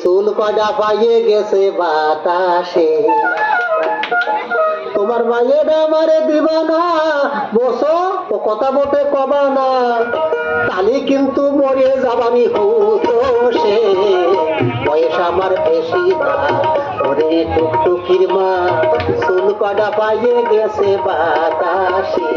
চুল কয়টা পাইয়ে গেছে বাতাসে। তোমার মায়ের আমারে দিবা না, বসো ও কথা বটে কবা না, তালি কিন্তু মরে যাবানি হুতোষে। বয়স আমার বেশি না, ওরে টুকটুকির মা, চুল কয়টা পাইয়ে গেছে বাতাসে।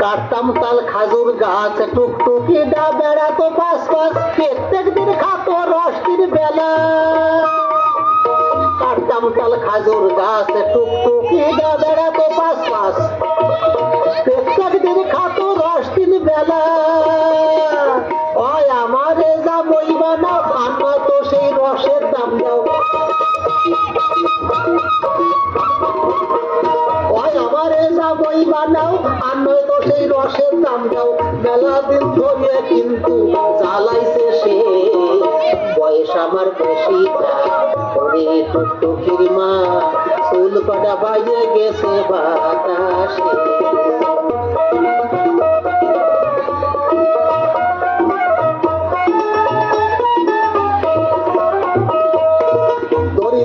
কাটতাম তাল খাজুর গাছ, টুকটুকি ডা বেড়াতো পাশ পাশ, প্রত্যেক দিন খাতো রসটির বেলা। কাটতাম তাল খাজুর গাছ, টুকটুকি ডা বেড়াতো পাশ পাশ, প্রত্যেক দিন খাতো রসটির বেলা। ওই আমারে যা বই বানাও, আমরা তো সেই রসের দাম দাও। ওই আমারে যা বই বানাও, আর নয় তো সেই রসের দাম দাও। মেলা দিন ধরে কিন্তু জ্বালাইছে সে, বয়স আমার বেশি না, ওরে টুকটুকির মা, চুল কটা বাইরে গেছে বাতাসে।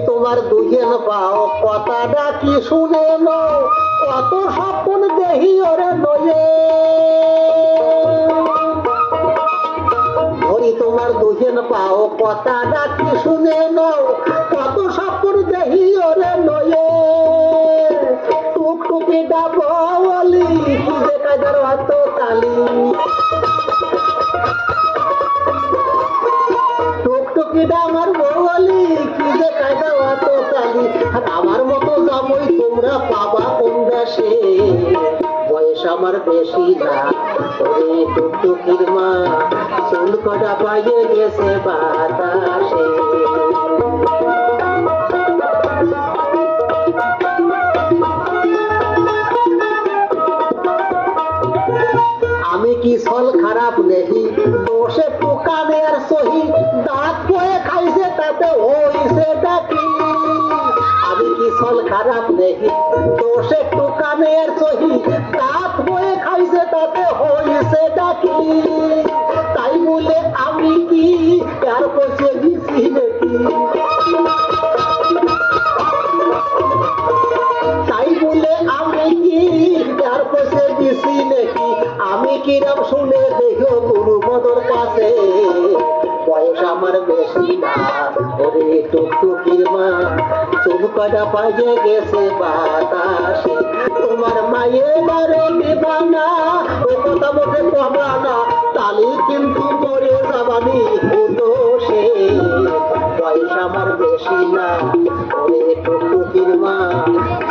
তোমার দুহেন পাও, কথাটা কি শুনে নো, কত স্বপ্ন দেহি ওরে নয়ে। ধরি তোমার দুহেন পাও, কথাটা কি শুনে নো, কত স্বপ্ন দেহি ওরে নয়ে। টুকটুকি ডাবলি কি যে কাজার হাত তালি, টুকটুকিটা আমার বলি কি যে কায়দা অত তালি। আর আমার মতো জামই তোমরা পাবা কোন দেশে, বয়স আমার বেশি না, ওরে টুকটুকির মা, চুল কটা পাইয়ে গেছে বাতাসে। আমি কি ছল খারাপ নেহি, দোষে টুকানের সহি, দাঁত বয়ে খাইছে তাতে হইছে ডাকি। আমি কি ছল খারাপ নেহি, দোষে টুকানের সহি, দাঁত বয়ে খাইছে তাতে হইছে ডাকি। তাই বলে আমি কি আর পচে দিছি নাকি, তাই বলে আমি কি আর পচে দিছি নাকি। আমি কিরাম শুনে দেখো গুরু মদর কাছে, বয়স আমার বেশি না, ওরে টুকটুকির মা, চুল কটা পাইয়ে গেছে বাতাসে। তোমার মায়ের বারে দিবা না, ও কথা বলতে কবা না, তালি কিন্তু মরে যাবানি হুতোষে। বয়স আমার বেশি না, ওরে টুকটুকির মা,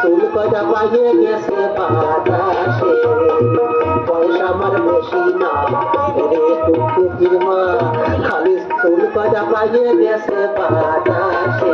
চুল কটা পাইয়ে গেছে বাতাসে। বয়স আমার বেশি না, ওরে টুকটুকির মা, খালি চুল কটা পাইয়ে গেছে বাতাসে।